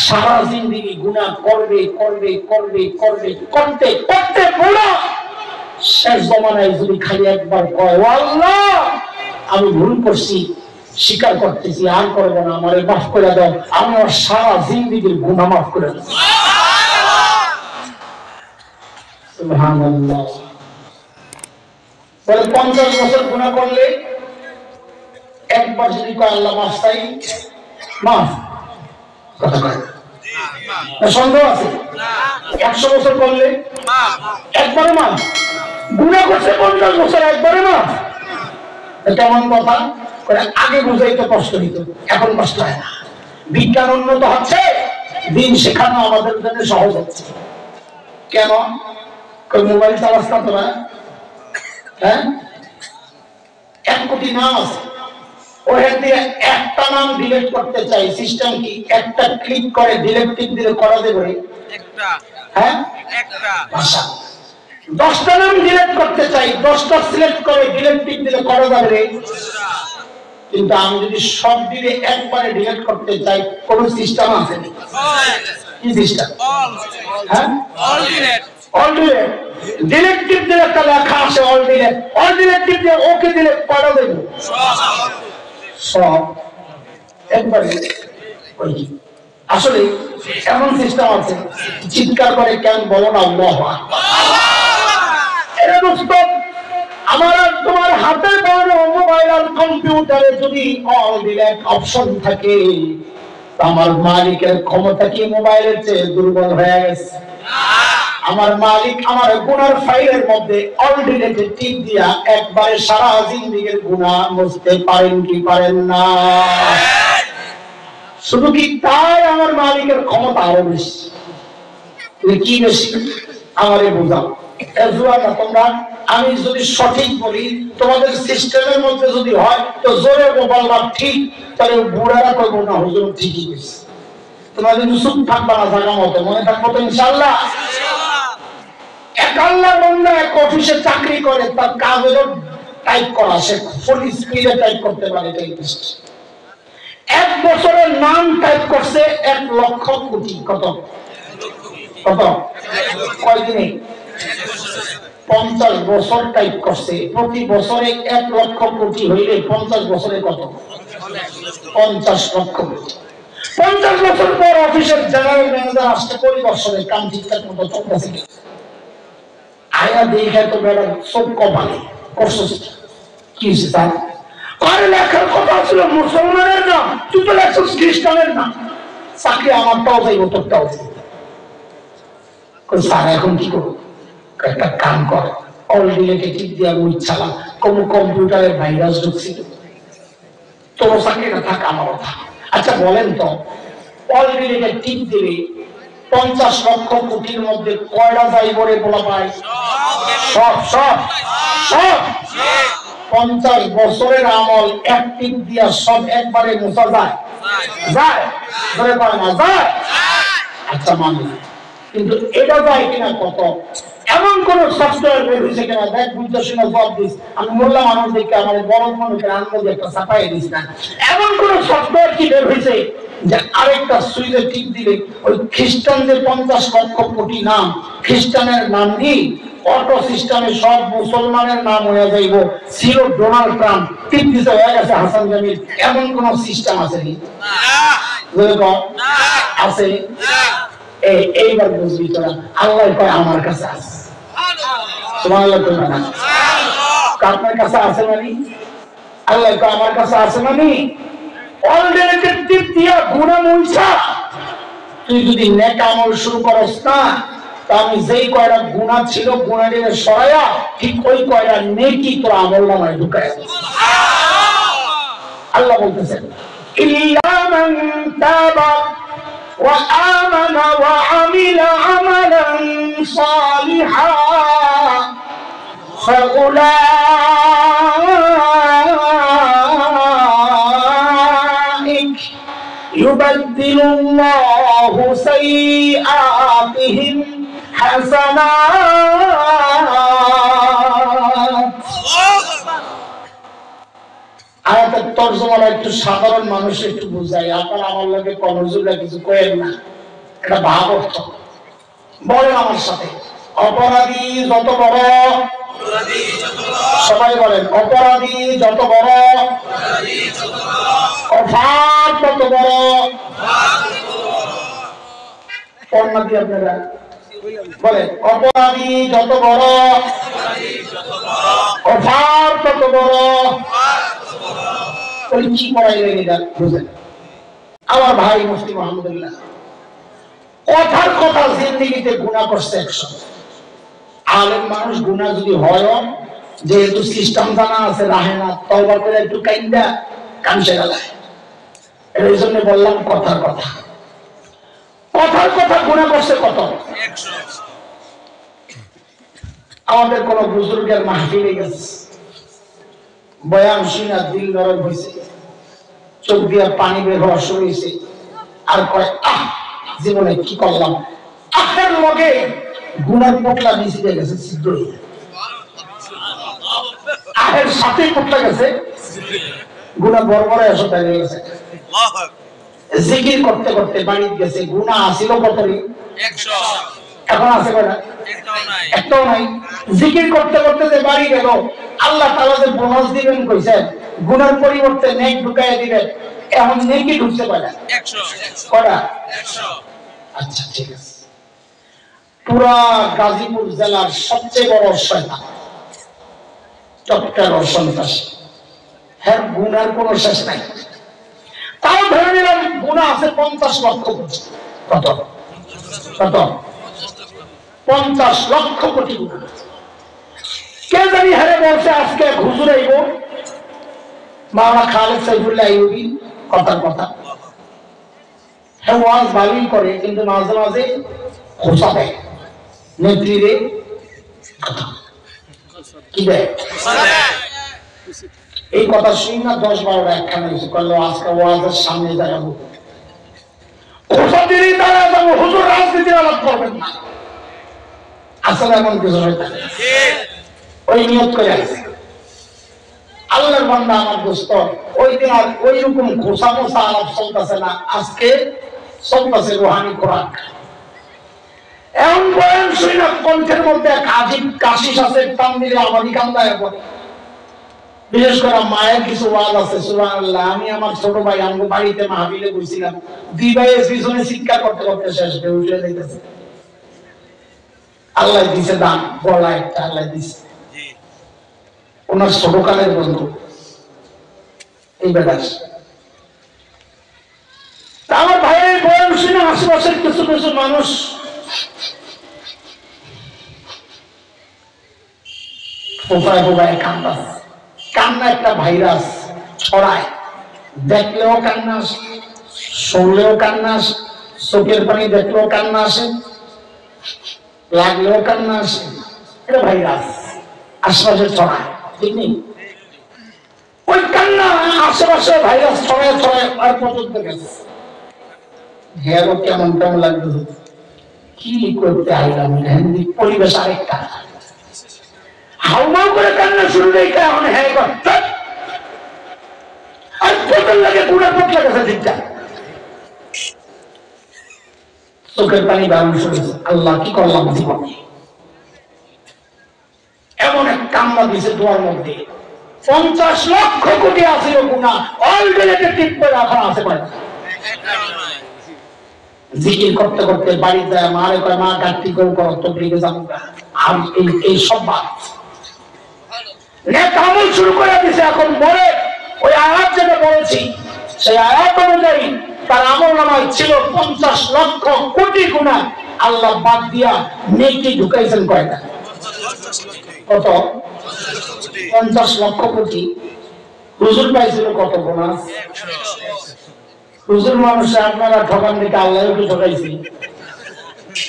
সারা জিন্দেগি গুনাহ করবে করবে করবে করবে করতে করতে পুরো শেষ জমানায় যদি খালি একবার কয় ও আল্লাহ আমি ভুল করছি, স্বীকার করতেছি, আর করব না, আমারে মাফ করে দাও, আমি আমার সারা জিন্দেগির গুনাহ মাফ করে দেব। সুবহানাল্লাহ। বলে 50 বছর গুনাহ করলে একবার যদি কয় আল্লাহ মাফ চাই, মাফ কথা কয় না, সন্দেহ আছে? 100 বছর করলে একবারে মাফ, গুনাহ করছে 50 বছর একবারে মাফ, কেমন কথা? আগে বুঝাইতে কষ্ট দিত, এখন কষ্ট হয় না। বিজ্ঞান উন্নত হচ্ছে, দিন শেখানো আমাদের জন্য সহজ হচ্ছে। কেন? মোবাইল চালাস না তোরা? হ্যাঁ, 1 কোটি নাম আছে, ওখান থেকে একটা নাম ডিলিট করতে চাই, সিস্টেম কি একটা ক্লিক করে ডিলিট টিপ দিলে করা যাবে একটা? হ্যাঁ, একটা ভাষা 10টা নাম ডিলিট করতে চাই, 10টা সিলেক্ট করে ডিলিট টিপ দিলে করা যাবে। কিন্তু আমি যদি সব দিলে একবারে ডিলিট করতে চাই, কোন সিস্টেম আছে না? কি সিস্টেম? হ্যাঁ, all delete. All delete delete টিপ দিলে একটা লেখা আসে অল ডিলিট, অল ডিলিট টিপ দিয়ে ওকে দিলে করা যাবে সব একবারে। আসলে এমন সিস্টেম আছে, চিৎকার করে কেন বলো না আল্লাহু আকবার। এর দোস্ত আমার আর তোমার হাতে বড় মোবাইল আর কম্পিউটারে যদি অল ডিলিট অপশন থাকে, আমার মালিকের ক্ষমতা কি মোবাইলের চেয়ে দুর্বল হয়ে গেছে? আমার মালিক আমার গুনার ফাইলের মধ্যে অল ডিলিট টিপ দিয়া একবারে সারা জিন্দেগির গুনাহ মুছতে পারেন কি পারেন না? শুধু কি তাই, আমার মালিকের ক্ষমতা আরো বেশি। তুমি কি বেশি আমারে বোঝাও। তোমরা আমি যদি সঠিক বলি, তোমাদের সিস্টেমের মধ্যে যদি হয় তো জোরে বলবা ঠিক, তাহলে বুড়ারা করবো না হুজুর ঠিকই বেশি। তোমরা যদি চুপ থাকবা না, জায়গা মতো মনে থাকবো তো ইনশাআল্লাহ। এক আল্লাহ বান্দা এক অফিসে চাকরি করে, তার কাজ হলো টাইপ করা, সে ফুল স্পিডে টাইপ করতে পারে। টাইপিস্ট 1 বছরের নাম টাইপ করছে 1 লক্ষ কোটি। কত কত কয়দিনে? 50 বছর টাইপ করছে, প্রতি বছরে 1 লক্ষ কোটি হইলে 50 বছরে কত? 50 লক্ষ কোটি। 50 বছর পর অফিসের জেনারেল ম্যানেজার আসছে পরিদর্শনে, কাম ঠিকঠাক মতো চলতেছে কি? আয়া দেখে তো বেড়া সব কপালে করছিস কি হয়েছে তার? আর লেখার কথা ছিল মুসলমানের নাম, তুই তো লেখছিস খ্রিস্টানের নাম। চাকরি আমারটাও যাইব, তোরটাও যাইব। স্যার এখন কি করবো? একটা কাম কর, অল ডিলিটে টিপ দিয়া মুই চালা, কোন কম্পিউটারে ভাইরাস ঢুকছিল, তোর চাকরিটা থাক, আমারও থাক। আচ্ছা বলেন তো, অল ডিলিটে টিপ দিলে 50 লক্ষ কোটির মধ্যে কয়টা যাইব রে বলা পাই? সব সব সব। 50 বছরের আমল এক টিপ দিয়া সব একবারে মুছা যায়? যায়? ধরে পারে না যায়? আচ্ছা মানি, কিন্তু এটা যায় কিনা কত? এমন কোন সফটওয়্যার বের হয়েছে কিনা? দেখ বুঝতে শুনে জব দিস, আমি বললাম মানুষ দেখে আমার বড় মানুষের আনন্দ একটা ছাপাই দিস না। এমন কোন সফটওয়্যার কি বের হয়েছে যে আরেকটা সুইচে টিপ দিলে ওই খ্রিস্টানদের 50 লক্ষ কোটি নাম খ্রিস্টানের নাম নেই, অটো সিস্টেমে সব মুসলমানের নাম হয়ে যাইব? ছিল ডোনাল্ড ট্রাম্প, টিপ দিতে হয়ে গেছে হাসান জামিল। এমন কোন সিস্টেম আছে কি? আছে? এইবার বুঝবি তোরা, আল্লাহ কয় আমার কাছে আছে। সুবহানাল্লাহ কই না? আপনার কাছে আছে মানে? আল্লাহ কয় আমার কাছে আছে মানে অলরেডি টিপ দিয়া গুনাহ মুছা তুই যদি নেক আমল শুরু করস না, তা আমি যেই কয়টা গুনাহ ছিল গুনাহগুলো সরায়া ঠিক ওই কয়টা নেকি তোর আমলনামায় ঢুকায়। আল্লাহ বলতেছেন ইল্লা মান তাবা وآمن وعمل عملا صالحا فأولئك يبدل الله سيئاتهم حسنات। আয়াতের তরজমাটা একটু সাধারণ মানুষ একটু বুঝাই, আপনারা আমার লগে কনজুলা কিছু কয়েন না। এটা ভাব অর্থ। বলেন আমার সাথে, অপরাধী যত বড়, সবাই বলেন অপরাধী যত বড়, অপরাধ তত বড়। পড়না দিয়ে আপনারা বলেন অপরাধী যত বড়, অপরাধ তত বড়। কি পড়াই লেগে যান বুঝেন আমার ভাই মুফতি মাহমুদুল্লাহ। কথার কথা জিন্দেগিতে গুনাহ করছে 100। আলেম মানুষ গুনাহ যদি হয়, যেহেতু সিস্টেম জানা আছে, রাহে না, তওবা করে একটু কাইন্দা কামছে গেলায়। এই জন্য বললাম কথার কথা। কথার কথা গুনাহ করছে কত 100। আমাদের কোন বুজুর্গের মাহফিলে গেছে, বয়ান শুনে দিল নরম হয়েছে, চোখ দিয়ে পানি বের হওয়া শুরু হয়েছে, আর কয় আহ জীবনে কি করলাম। আখের লগে গুনার পোটলা মিশে গেছে, ছিদ্র আখের সাথে পোটলা গেছে, গুনাহ বড় বড় এসে দাঁড়িয়ে গেছে। জিকির করতে করতে বাড়িতে গেছে, গুনাহ আসিল কতই 100, এখন আছে কয়টা? একটাও নাই। জিকির করতে করতে যে বাড়ি গেল, আল্লাহ তাআলা যে বোনাস দিবেন কইছেন, গুনার পরিবর্তে নেক ঢুকাইয়া দিবেন, এখন নেকি ঢুকছে কয়টা? 100। কয়টা? 100। আচ্ছা ঠিক আছে। পুরা গাজীপুর জেলার সবচেয়ে বড় শয়তান চট্টগ্রাম সন্ত্রাসী, হ্যাঁ গুনার কোনো শেষ নাই। তাও ধরে নিলাম গুনাহ আছে 50 লক্ষ কোটি। কত? কত? 50 লক্ষ কোটি গুনাহ। কে জানি হারে বলছে আজকে হুজুর আইব, মাওলানা খালেদ সাইফুল্লাহ আইয়ুবী, কথার কথা। হ্যাঁ ওয়াজ ভালোই করে, কিন্তু মাঝে মাঝে খোঁচা দেয় নেত্রীরে। কথা কি দেয়? এই কথা শুনি না 10-12টা একখানে এসে করলো, আজকে ওয়াজের সামনে দাঁড়াবো, খোঁচা দিলেই দাঁড়া যাবো, হুজুর রাজনীতি আলাপ করবেন না। আসলে এমন কিছু হয়ে থাকে, ওই নিয়ত করে আসছে। আল্লাহর বান্দা আমার দোস্ত, ওই দিন আর ওই রকম ঘোষা মোসা আলাপ চলতেছে না, আজকে চলতেছে রুহানি খোরাক। এমন বয়ান শুনি না কণ্ঠের মধ্যে এক আজীব কাশিস আছে, টান দিলে আমারই কান্দায় পড়ে। বিশেষ করে মায়ের কিছু ওয়াজ আছে, সুবহানাল্লাহ। আমি আমার ছোট ভাই আমগো বাড়িতে মাহফিলে বসছিলাম, দুই ভাইয়ের পিছনে শিক্ষা করতে করতে শেষ হয়ে উঠে যাইতেছে। আল্লাহ দিছে দান, বলা একটা আল্লাহ দিছে, ওনার ছোটকালের বন্ধু এই বেলাস। আমার ভাইয়ের বয়ান শুনে আশেপাশের কিছু কিছু মানুষ ফোফায় ফোফায় কান্দাস। কান্না একটা ভাইরাস ছড়ায়, দেখলেও কান্না আসে, শুনলেও কান্না আসে, চোখের পানি দেখলেও কান্না আসে, লাগলেও কান্না আসে। এটা ভাইরাস আশেপাশে ছড়ায়, ঠিক নেই? ওই কান্না আশেপাশে ভাইরাস ছড়ায় ছড়ায় আর পর্যন্ত গেছে। হেয়ারও কেমন কেমন লাগবে, কি করতে আইলাম, পরিবেশ আরেকটা হাউমাউ করে কান্না শুরু নেই, এখন হ্যাঁ করতে আর বোতল লাগে, পুরা পোটলা গেছে ঠিকটা, চোখের পানি বারণ শুনেছে। আল্লাহ কি করলাম জীবনে, এমন এক কান্না দিছে দোয়ার মধ্যে। 50 লক্ষ কোটি আছে গুনাহ, অলরেডি ঠিক করে রাখা আছে। জিকির করতে করতে বাড়ি যায়, মারে কয় মা গাড়ি করে করো, তবলিগে যাবো। আর এই সব বাদ নেক আমল শুরু করে দিছে। এখন মরে ওই আয়াত যেটা বলেছি, সেই আয়াত অনুযায়ী তার আমল নামায় ছিল 50 লক্ষ কোটি গুনাহ, আল্লাহ বাদ দিয়া নেকি ঢুকাইছেন কয়টা? কত? 50 লক্ষ কোটি। হুজুর পাইছিল কত বোনাস? হুজুর মানুষে আপনারা ঠকান দিকে আল্লাহকে ঠকাইছি।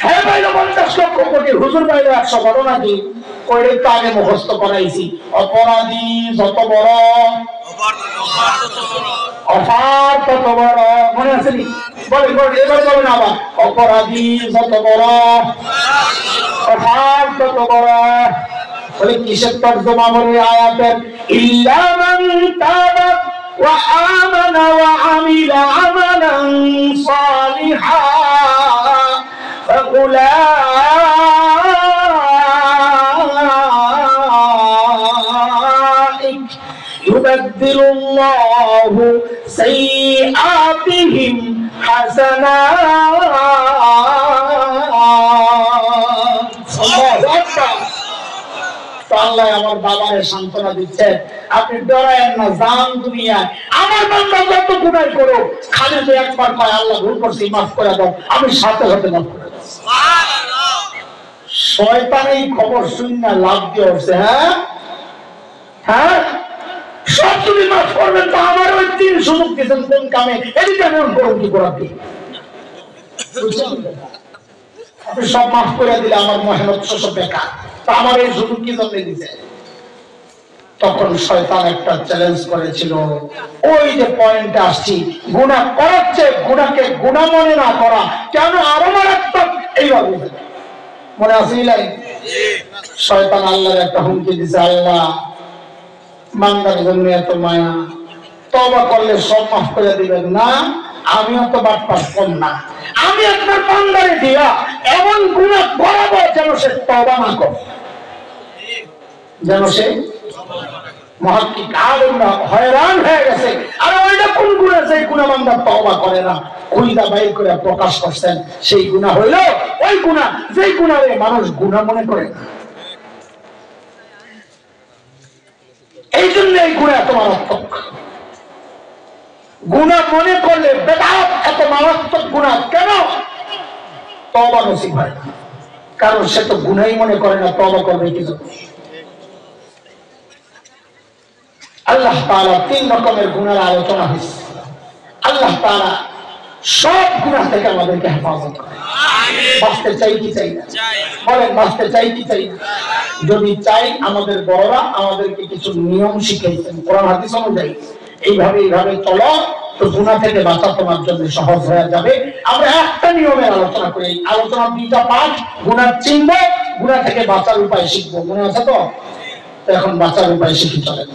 হ্যাঁ পাইল 50 লক্ষ কোটি, হুজুর পাইল 100। ঘটনা কি? ওইটাই তো আগে মুখস্থ করাইছি। অপরাধী যত বড়, অপার তত বড়। মনে আছে নি? বলেন বলেন, এবার বলেন আবার। অপরাধী যত বড়, অপার তত বড়। বলে কিসের তর্জমা বলে আয়াতের? ইল্লা মান তাবা ওয়া আমানা ওয়া আমিলা আমালান সালিহা উলাইক ইউবাদদিলুল্লাহু সাইয়্যাতিহিম হাসানাত। আল্লাহ আমার বাবারে সান্ত্বনা দিচ্ছে, আপনি ডরায়েন না, যান দুনিয়ায়। আমার বান্দা যত গুনাহ করো, খালি তো একবার কয় আল্লাহ ভুল করছি মাফ করে দাও, আমি সাথে সাথে মাফ করে দেব। সুবহানাল্লাহ। শয়তান এই খবর শুনে লাভ দিয়ে উঠছে। হ্যাঁ সব তুমি মাফ করবেন তো আমার ওই 3 সুযোগ দিয়েছেন কোন কামে, এদিকে আমি করুন কি করাতে। আপনি সব মাফ করে দিলে আমার মেহনত সব বেকার, তা আমার এই সুযোগ কি জন্য দিতে? তখন শয়তান একটা চ্যালেঞ্জ করেছিল, ওই যে পয়েন্টে আসছি, গুনাহ করাচ্ছে, গুনাহকে গুনাহ মনে না করা কেন আরো মারাত্মক, এইভাবে মনে আছে নাই? শয়তান আল্লাহর একটা হুমকি দিছে, আল্লাহ বান্দার জন্য এত মায়া, তওবা করলে সব মাফ করে দিবেন না? আমিও তো বাটপার কম না, আমি আপনার বান্দারে দিয়া এমন গুনাহ করাবো যেন সে তওবা না করে, যেন সে মুহাক্কিক আলেমরা হয়রান হয়ে গেছে। আর ওইটা কোন গুনাহ, সেই গুনাহ বান্দা তওবা করে না, খুইদা বাইর করে প্রকাশ করছেন, সেই গুনাহ হইল ওই গুনাহ যেই গুনাহে মানুষ গুনাহ মনে করে না। এই জন্য এই গুনাহ এত মারাত্মক। গুনাহ মনে করলে বেদাত এত মারাত্মক গুনাহ কেন? তওবা নসিব হয় না, কারণ সে তো গুনাহই মনে করে না, তওবা করবে কি জন্য? আল্লাহ তাআলা 3 রকমের গুনাহের আলোচনা হয়েছে। আল্লাহ তাআলা সব গুনাহ থেকে আমাদেরকে হেফাজত করে। আমিন। বাঁচতে চাই কি চাই না? বলেন বাঁচতে চাই কি চাই না? যদি চাই, আমাদের বড়রা আমাদেরকে কিছু নিয়ম শিখিয়েছেন কোরআন হাদিস অনুযায়ী, এইভাবে চলো, তো গুনাহ থেকে বাঁচা তোমার জন্য সহজ হয়ে যাবে। আমরা একটা নিয়মের আলোচনা করি, আলোচনা 2টা পাঠ, গুনাহ চিনব, গুনাহ থেকে বাঁচার উপায় শিখবো, মনে আছে তো? এখন বাঁচার উপায় শিখি চলেন।